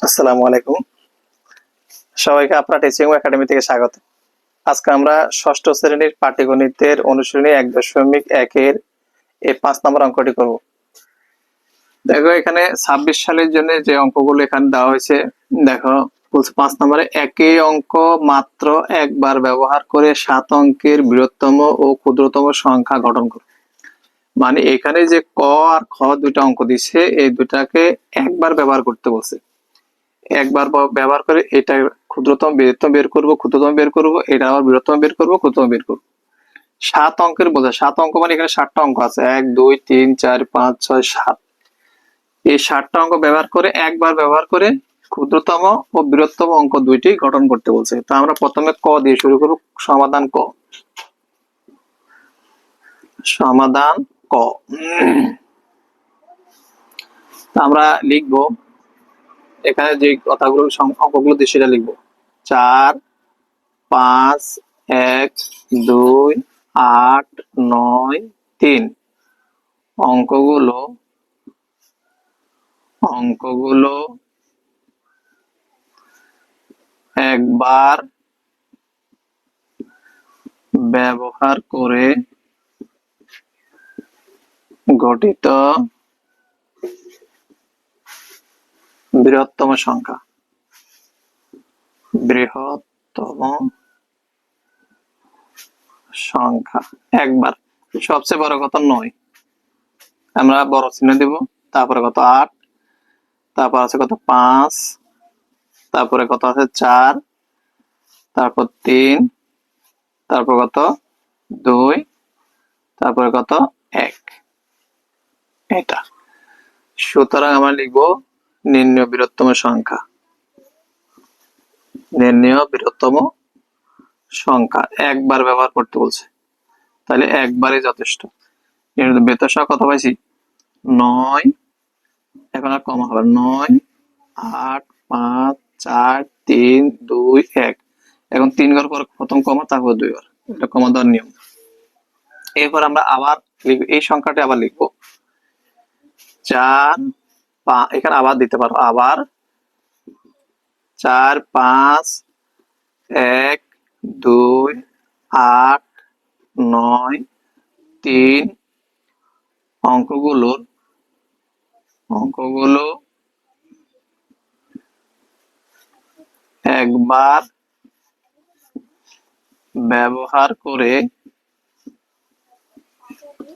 আসসালামু আলাইকুম। সবাইকে আপনার টিচিং একাডেমি থেকে স্বাগত। আজকে আমরা ষষ্ঠ শ্রেণীর পাটিগণিতের অনুশীলনী 1.1 এর এই 5 নম্বর অঙ্কটি করব। দেখো এখানে 26 সালের জন্য যে অঙ্কগুলো এখানে দেওয়া হয়েছে, দেখো বলছে 5 নম্বরে একই অঙ্ক মাত্র একবার ব্যবহার করে 7 অঙ্কের বৃহত্তম ও ক্ষুদ্রতম সংখ্যা গঠন করো। মানে এখানে যে ক আর খ দুইটা অঙ্ক দিচ্ছে, এই দুটাকে একবার ব্যবহার করতে বলছে। একবার ব্যবহার করে এটা ক্ষুদ্রতম বৃহত্তম বের করব, ক্ষুদ্রতম বের করব, এটা আবার বৃহত্তম বের করব, ক্ষুদ্রতম বের করব। 7 অঙ্কের বোঝা, 7 অঙ্ক মানে এখানে 7টা অঙ্ক আছে, 1 2 3 4 5 6 7। এই 7টা অঙ্ক ব্যবহার করে একবার ব্যবহার করে ক্ষুদ্রতম ও বৃহত্তম অঙ্ক দুইটি গঠন করতে বলছে। তো আমরা প্রথমে ক দিয়ে শুরু করব। সমাধান ক। সমাধান ক। আমরা লিখব এখানে যে কথাগুলো অঙ্কগুলো দিয়ে সেটা লিখবো। 4 5 1 2 8 9 3। অঙ্কগুলো একবার ব্যবহার করে গঠিত বৃহত্তম সংখ্যা। একবার। সবচেয়ে বড় কথা 9, আমরা বড় চিহ্ন দেব। তারপরে কত 8, তারপর আছে কত 5, তারপরে কত আছে 4, তারপর 3, তারপর কত 2, তারপরে কত 1। এটা সুতরাং আমরা লিখবো নির্ণয় বৃহত্তম সংখ্যা। নির্ণয় বৃহত্তম সংখ্যা একবার ব্যবহার করতে বলছে, তাহলে একবারই যথেষ্ট। বেতসা কত পাইছি 9, এখন আর কমা হবে 9 8 5 4 3 2 1। এখন 3 ঘর পর প্রথম কমা, তারপর 2 ঘর, এটা কমা দেওয়ার নিয়ম। এরপর আমরা আবার এই সংখ্যাটি আবার লিখবো 4 5, এখানে আবার দিতে পারো, আবার 4 5 1 2 8 9 3। অঙ্কগুলো একবার ব্যবহার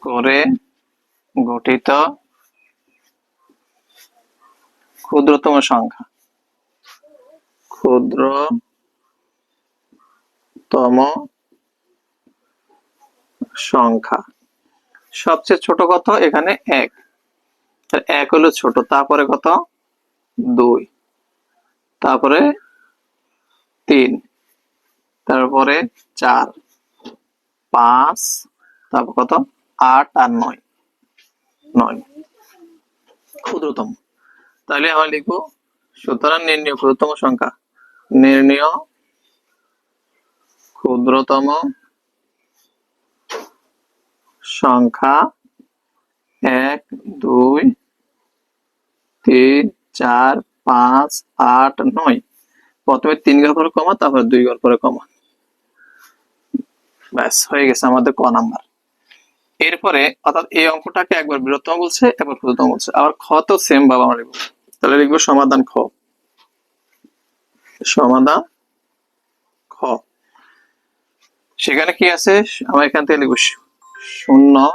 করে গঠিত ক্ষুদ্রতম সংখ্যা। সবচেয়ে ছোট কত এখানে 1, 1 হলো ছোট, তারপরে কত 2, তারপরে 3, তারপরে 4 5, তারপর কত 8 আর 9 ক্ষুদ্রতম। তাহলে আমরা লিখবো সুতরাং নির্ণয় ক্ষুদ্রতম সংখ্যা। নির্ণয় ক্ষুদ্রতম সংখ্যা 1 2 3 4 5 8 9। প্রথমে 3 ঘর পরে কমা, তারপর 2 ঘর পরে কমা। ব্যাস হয়ে গেছে আমাদের ক নাম্বার। এরপরে অর্থাৎ এই অঙ্কটাকে একবার বৃহত্তম বলছে, একবার ক্ষুদ্রতম বলছে। আবার খ তো সেম ভাবে আমরা লিখবো। তাহলে লিখবো সমাধান খ। সমাধান খ। সেখানে কি আছে, আমরা এখান থেকে লিখবো 0